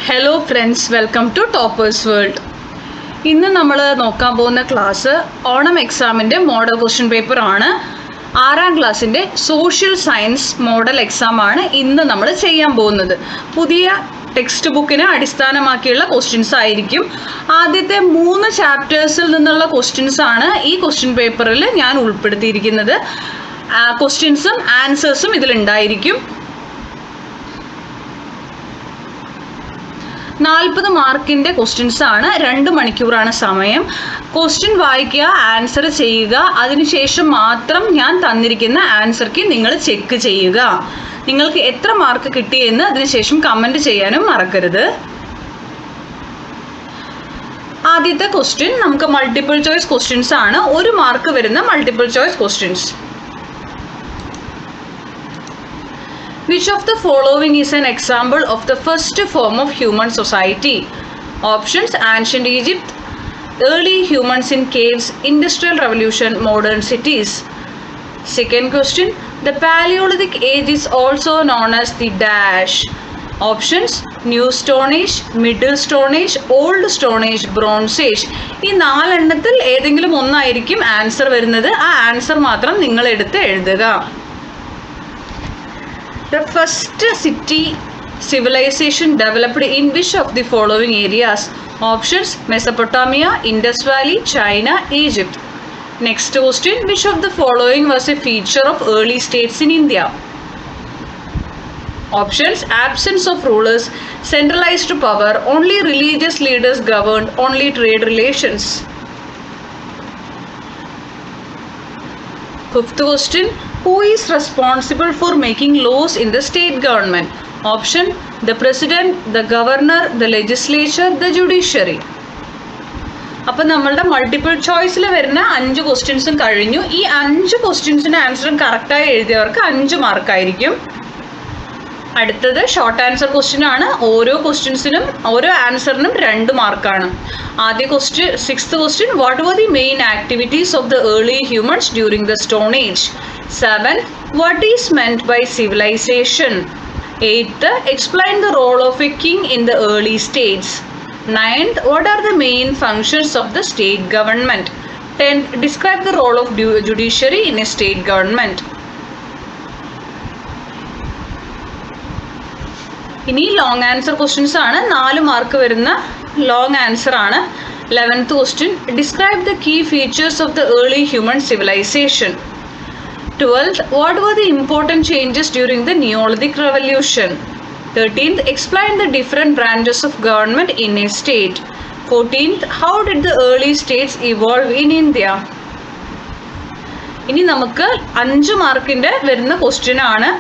Hello friends, welcome to toppers world. ഇന്ന് നമ്മൾ നോക്കാൻ പോകുന്ന ക്ലാസ് ഓണം എക്സാമിൻ്റെ മോഡൽ ക്വസ്റ്റ്യൻ പേപ്പർ ആണ്. 6ാം ക്ലാസ്സിൻ്റെ സോഷ്യൽ സയൻസ് മോഡൽ എക്സാമാണ് ഇന്ന് നമ്മൾ ചെയ്യാൻ പോകുന്നത്. പുതിയ ടെക്സ്റ്റ് ബുക്കിനെ അടിസ്ഥാനമാക്കിയുള്ള ക്വസ്റ്റ്യൻസ് ആയിരിക്കും. ആദ്യത്തെ 3 ചാപ്റ്റേഴ്സിൽ നിന്നുള്ള ക്വസ്റ്റ്യൻസ് ആണ് ഈ ക്വസ്റ്റ്യൻ പേപ്പറിൽ ഞാൻ ഉൾപ്പെടുത്തിയിരിക്കുന്നത്. ക്വസ്റ്റ്യൻസും ആൻസേഴ്സും ഇതിലുണ്ടായിരിക്കും. 40 മാർക്കിൻ്റെ ക്വസ്റ്റ്യൻസ് ആണ്. 2 മണിക്കൂറാണ് സമയം. ക്വസ്റ്റ്യൻ വായിക്കുക, ആൻസർ ചെയ്യുക, അതിനുശേഷം മാത്രം ഞാൻ തന്നിരിക്കുന്ന ആൻസർക്ക് നിങ്ങൾ ചെക്ക് ചെയ്യുക. നിങ്ങൾക്ക് എത്ര മാർക്ക് കിട്ടിയെന്ന് അതിനുശേഷം കമൻറ്റ് ചെയ്യാനും മറക്കരുത്. ആദ്യത്തെ ക്വസ്റ്റ്യൻ നമുക്ക് മൾട്ടിപ്പിൾ ചോയ്സ് ക്വസ്റ്റ്യൻസ് ആണ്. 1 മാർക്ക് വരുന്ന multiple choice questions. Which of the following is an example of the first form of human society? Options: Ancient Egypt, early humans in caves, Industrial Revolution, modern cities. Second question: the Paleolithic age is also known as the dash. Options: New Stone Age, Middle Stone Age, Old Stone Age, Bronze Age. ഈ 4 എണ്ണത്തിൽ ഏതെങ്കിലും ഒന്നായിരിക്കും answer വരുന്നത്. ആ answer മാത്രം നിങ്ങൾ എടുത്ത് എഴുതുക. The first city civilization developed in which of the following areas? Options: Mesopotamia, Indus Valley, China, Egypt. Next question: which of the following was a feature of early states in India? Options: absence of rulers, centralized power, only religious leaders governed, only trade relations. Fifth question: who is responsible for making laws in the state government? Option: the president, the governor, the legislature, the judiciary. അപ്പം നമ്മളുടെ multiple ചോയ്സിൽ വരുന്ന 5 ക്വസ്റ്റ്യൻസും കഴിഞ്ഞു. ഈ 5 ക്വസ്റ്റ്യൻസിൻ്റെ ആൻസറും കറക്റ്റായി എഴുതിയവർക്ക് 5 മാർക്കായിരിക്കും. അടുത്തത് short answer question ആണ്. ഓരോ ക്വസ്റ്റ്യൻസിനും ഓരോ ആൻസറിനും 2 മാർക്കാണ്. ആദ്യ question 6th question: what were the main activities of the early humans during the stone age? 7th: what is meant by civilization? 8th: explain the role of a king in the early states. 9th: what are the main functions of the state government? 10th: describe the role of judiciary in a state government. ഇനി long answer questions ആണ്. 4 mark വരുന്ന long answer ആണ്. 11th question: describe the key features of the early human civilization. 12th: what were the important changes during the Neolithic Revolution? 13th: explain the different branches of government in a state. 14th: how did the early states evolve in India? ഇനി നമുക്ക് 5 മാർക്കിൻ്റെ വരുന്ന question ആണ്.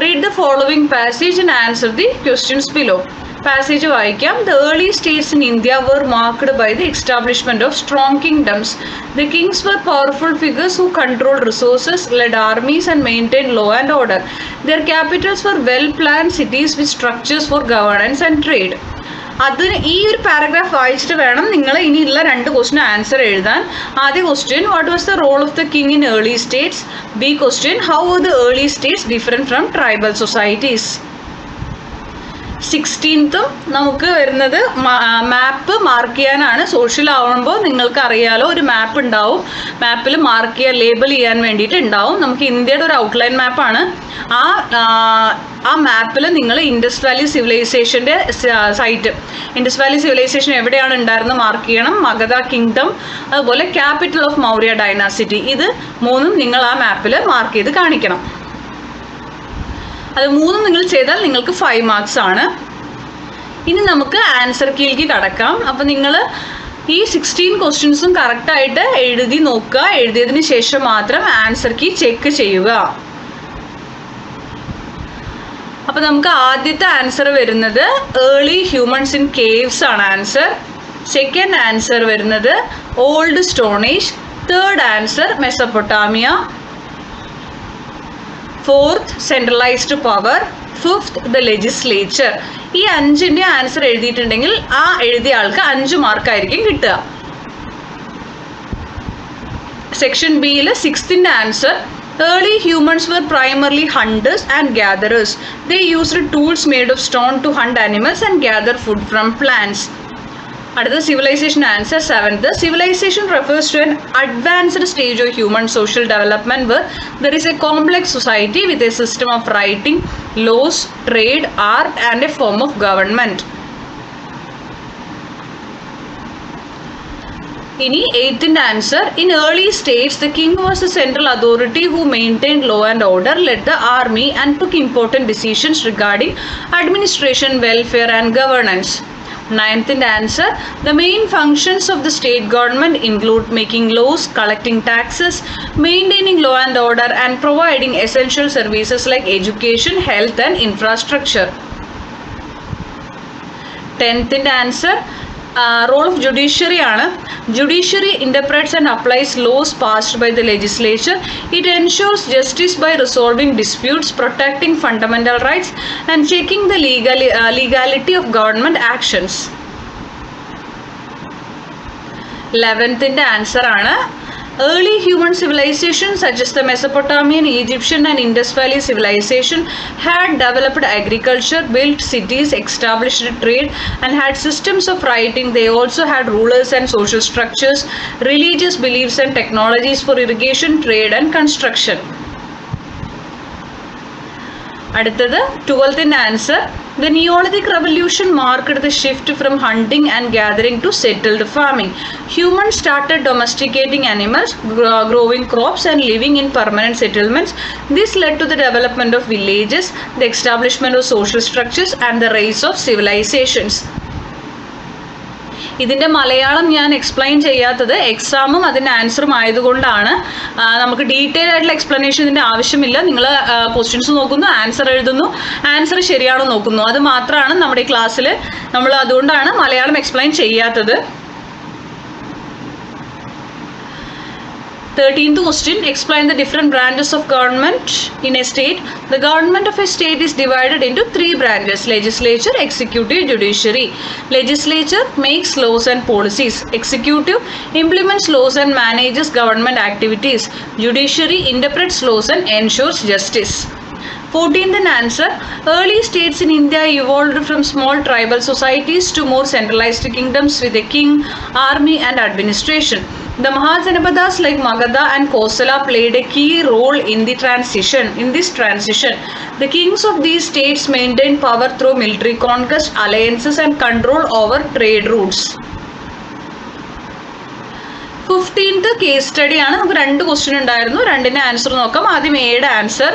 Read the following passage and answer the questions below. Passage വായിക്കാം. The early states in India were marked by the establishment of strong kingdoms. The kings were powerful figures who controlled resources, led armies and maintained law and order. Their capitals were well-planned cities with structures for governance and trade. അതിന് ഈ ഒരു paragraph വായിച്ചിട്ട് വേണം നിങ്ങൾ ഇനിയുള്ള 2 question answer എഴുതാൻ. ആദ്യ question: what was the role of the king in early states? B question: how were the early states different from tribal societies? 16th നമുക്ക് വരുന്നത് മാപ്പ് മാർക്ക് ചെയ്യാനാണ്. സോഷ്യൽ ആവുമ്പോൾ നിങ്ങൾക്ക് അറിയാലോ, ഒരു മാപ്പ് ഉണ്ടാവും. മാപ്പിൽ മാർക്ക് ചെയ്യാൻ, ലേബൽ ചെയ്യാൻ വേണ്ടിയിട്ട് ഉണ്ടാവും. നമുക്ക് ഇന്ത്യയുടെ ഒരു ഔട്ട്ലൈൻ മാപ്പാണ്. ആ മാപ്പിൽ നിങ്ങൾ ഇൻഡസ് വാലി സിവിലൈസേഷൻ്റെ സൈറ്റ്, ഇൻഡസ് വാലി സിവിലൈസേഷൻ എവിടെയാണ് ഉണ്ടായിരുന്നത് മാർക്ക് ചെയ്യണം. മഗധ കിങ്ഡം, അതുപോലെ ക്യാപിറ്റൽ ഓഫ് മൗര്യ ഡൈനാസിറ്റി, ഇത് 3ഉം നിങ്ങൾ ആ മാപ്പിൽ മാർക്ക് ചെയ്ത് കാണിക്കണം. അത് 3ഉം നിങ്ങൾ ചെയ്താൽ നിങ്ങൾക്ക് 5 മാർക്സ് ആണ്. ഇനി നമുക്ക് ആൻസർ കീയിലേക്ക് കടക്കാം. അപ്പോൾ നിങ്ങൾ ഈ 16 ക്വസ്റ്റ്യൻസും കറക്റ്റായിട്ട് എഴുതി നോക്കുക. എഴുതിയതിന് ശേഷം മാത്രം ആൻസർ കീ ചെക്ക് ചെയ്യുക. അപ്പോൾ നമുക്ക് ആദ്യത്തെ ആൻസർ വരുന്നത് ഏർലി ഹ്യൂമൻസ് ഇൻ കേവ്സ് ആണ് ആൻസർ. സെക്കൻഡ് ആൻസർ വരുന്നത് old stone age. Third answer Mesopotamia. 4th centralised power. 5th the legislature. ഈ 5ൻ്റെ ആൻസർ എഴുതിയിട്ടുണ്ടെങ്കിൽ ആ എഴുതിയ ആൾക്ക് 5 മാർക്കായിരിക്കും കിട്ടുക. സെക്ഷൻ ബിയിൽ 6th answer Early humans were primarily hunters and gatherers. They used tools made of stone to hunt animals and gather food from plants. അടുത്ത civilization answer 7th. Civilization refers to an advanced stage of human social development where there is a complex society with a system of writing, laws, trade, art and a form of government. ഇനി 8th answer. In early states, the king was the central authority who maintained law and order, led the army and took important decisions regarding administration, welfare and governance. 9th answer. The main functions of the state government include making laws, collecting taxes, maintaining law and order and providing essential services like education, health and infrastructure. 10th answer. Role of judiciary ആണ്. Judiciary interprets and applies laws passed by the legislature. It ensures justice by resolving disputes, protecting fundamental rights and checking the legality of government actions. 11th answer ആണ്. Early human civilizations such as the Mesopotamian, Egyptian and Indus Valley civilization had developed agriculture, built cities, established trade and had systems of writing. They also had rulers and social structures, religious beliefs and technologies for irrigation, trade and construction. അടുത്തത് 12th answer. The Neolithic Revolution marked the shift from hunting and gathering to settled farming. Humans started domesticating animals, growing crops and living in permanent settlements. This led to the development of villages, the establishment of social structures and the rise of civilizations. ഇതിൻ്റെ മലയാളം ഞാൻ explain ചെയ്യാത്തത് എക്സാമും അതിൻ്റെ ആൻസറും ആയതുകൊണ്ടാണ്. നമുക്ക് detail ആയിട്ടുള്ള explanation ഇതിൻ്റെ ആവശ്യമില്ല. നിങ്ങൾ ക്വസ്റ്റ്യൻസ് നോക്കുന്നു, ആൻസർ എഴുതുന്നു, ആൻസർ ശരിയാണോ നോക്കുന്നു, അത് മാത്രമാണ് നമ്മുടെ ഈ ക്ലാസ്സിൽ നമ്മൾ അതുകൊണ്ടാണ് മലയാളം എക്സ്പ്ലെയിൻ ചെയ്യാത്തത്. 13th question. Explain the different branches of government in a state. The government of a state is divided into 3 branches: legislature, executive, judiciary. Legislature makes laws and policies. Executive implements laws and manages government activities. Judiciary interprets laws and ensures justice. 14th answer. Early states in India evolved from small tribal societies to more centralized kingdoms with a king, army and administration. The Mahajanapadas like Magadha and Kosala played a key role in this transition. The kings of these states maintained power through military conquest, alliances and control over trade routes. 15th case study ആണ്. നമുക്ക് 2 question ഉണ്ടായിരുന്നു, 2ന്റെ answer നോക്കാം. ആദ്യം Aയുടെ answer.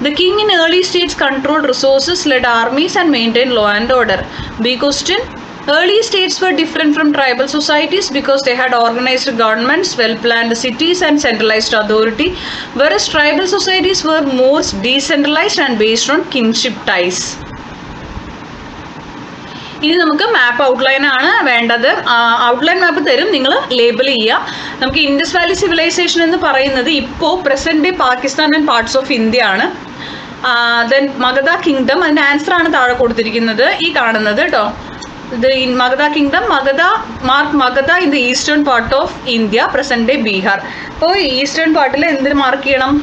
The king in early states controlled resources, led armies and maintained law and order. B question. Early states were different from tribal societies because they had organized governments, well-planned cities and centralized authority, whereas tribal societies were more decentralized and based on kinship ties. ഇനി നമുക്ക് മാപ്പ് outline ആണ് വേണ്ടത്. Outline മാപ്പ് തരും, നിങ്ങൾ label ചെയ്യുക. നമുക്ക് Indus valley civilisation എന്ന് പറയുന്നത് ഇപ്പോൾ present day Pakistan and parts of India ആണ്. ദെൻ മഗധ കിങ്ഡം, അതിൻ്റെ ആൻസർ ആണ് താഴെ കൊടുത്തിരിക്കുന്നത്, ഈ കാണുന്നത് കേട്ടോ. The in Magadha kingdom, Magadha in the eastern part of India, present day Bihar. അപ്പോൾ ഈസ്റ്റേൺ പാർട്ടിൽ എന്തിന് മാർക്ക് ചെയ്യണം?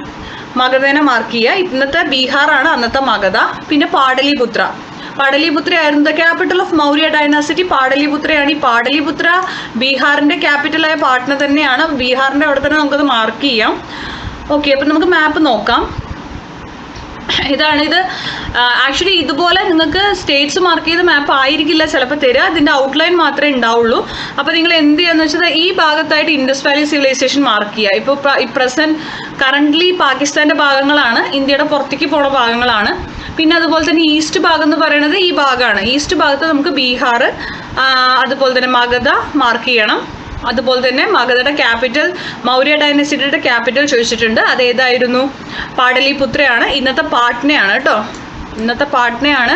മഗധേനെ മാർക്ക് ചെയ്യുക. ഇന്നത്തെ ബീഹാർ ആണ് അന്നത്തെ മഗധ. പിന്നെ പാടലിപുത്ര ആയിരുന്നു the capital of Maurya dynasty. പാടലിപുത്രയാണ്. ഈ പാടലിപുത്ര ബീഹാറിൻ്റെ ക്യാപിറ്റലായ പാട്ന തന്നെയാണ്. ബീഹാറിൻ്റെ അവിടെ തന്നെ നമുക്കത് മാർക്ക് ചെയ്യാം. ഓക്കെ, അപ്പം നമുക്ക് മാപ്പ് നോക്കാം. ഇതാണിത്. ആക്ച്വലി ഇതുപോലെ നിങ്ങൾക്ക് സ്റ്റേറ്റ്സ് മാർക്ക് ചെയ്ത മാപ്പ് ആയിരിക്കില്ല ചിലപ്പോൾ തരിക, അതിൻ്റെ ഔട്ട്ലൈൻ മാത്രമേ ഉണ്ടാവുള്ളൂ. അപ്പോൾ നിങ്ങൾ എന്ത് ചെയ്യാന്ന് വെച്ചാൽ ഈ ഭാഗത്തായിട്ട് ഇൻഡസ് വാലി സിവിലൈസേഷൻ മാർക്ക് ചെയ്യുക. ഇപ്പോൾ കറൻ്റ്ലി പാകിസ്ഥാൻ്റെ ഭാഗങ്ങളാണ്, ഇന്ത്യയുടെ പുറത്തേക്ക് പോണ ഭാഗങ്ങളാണ്. പിന്നെ അതുപോലെ തന്നെ ഈസ്റ്റ് ഭാഗം എന്ന് പറയുന്നത് ഈ ഭാഗമാണ്. ഈസ്റ്റ് ഭാഗത്ത് നമുക്ക് ബീഹാർ, അതുപോലെ തന്നെ മഗധ മാർക്ക് ചെയ്യണം. അതുപോലെ തന്നെ മഗധയുടെ ക്യാപിറ്റൽ, മൗര്യ ഡൈനസിറ്റിയുടെ ക്യാപിറ്റൽ ചോദിച്ചിട്ടുണ്ട്, അതേതായിരുന്നു? പാടലിപുത്രയാണ്. ഇന്നത്തെ പാട്നയാണ് കേട്ടോ, ഇന്നത്തെ പാട്നയാണ്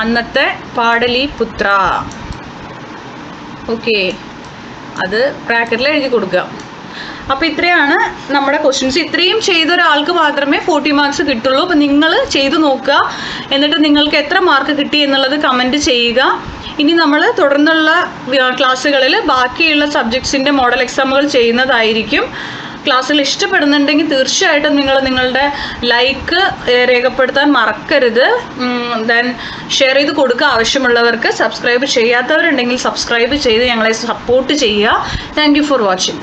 അന്നത്തെ പാടലിപുത്ര. ഓക്കെ, അത് ബ്രാക്കറ്റിൽ എഴുതി കൊടുക്കുക. അപ്പോൾ ഇത്രയാണ് നമ്മുടെ ക്വസ്റ്റ്യൻസ്. ഇത്രയും ചെയ്ത ഒരാൾക്ക് മാത്രമേ 40 മാർക്സ് കിട്ടുള്ളൂ. അപ്പോൾ നിങ്ങൾ ചെയ്തു നോക്കുക, എന്നിട്ട് നിങ്ങൾക്ക് എത്ര മാർക്ക് കിട്ടി എന്നുള്ളത് കമൻറ്റ് ചെയ്യുക. ഇനി നമ്മൾ തുടർന്നുള്ള ക്ലാസ്സുകളിൽ ബാക്കിയുള്ള സബ്ജക്ട്സിൻ്റെ മോഡൽ എക്സാമുകൾ ചെയ്യുന്നതായിരിക്കും. ക്ലാസ്സുകൾ ഇഷ്ടപ്പെടുന്നുണ്ടെങ്കിൽ തീർച്ചയായിട്ടും നിങ്ങൾ നിങ്ങളുടെ ലൈക്ക് രേഖപ്പെടുത്താൻ മറക്കരുത്. ദെൻ ഷെയർ ചെയ്ത് കൊടുക്കുക ആവശ്യമുള്ളവർക്ക്. സബ്സ്ക്രൈബ് ചെയ്യാത്തവരുണ്ടെങ്കിൽ സബ്സ്ക്രൈബ് ചെയ്ത് ഞങ്ങളെ സപ്പോർട്ട് ചെയ്യുക. Thank you for watching.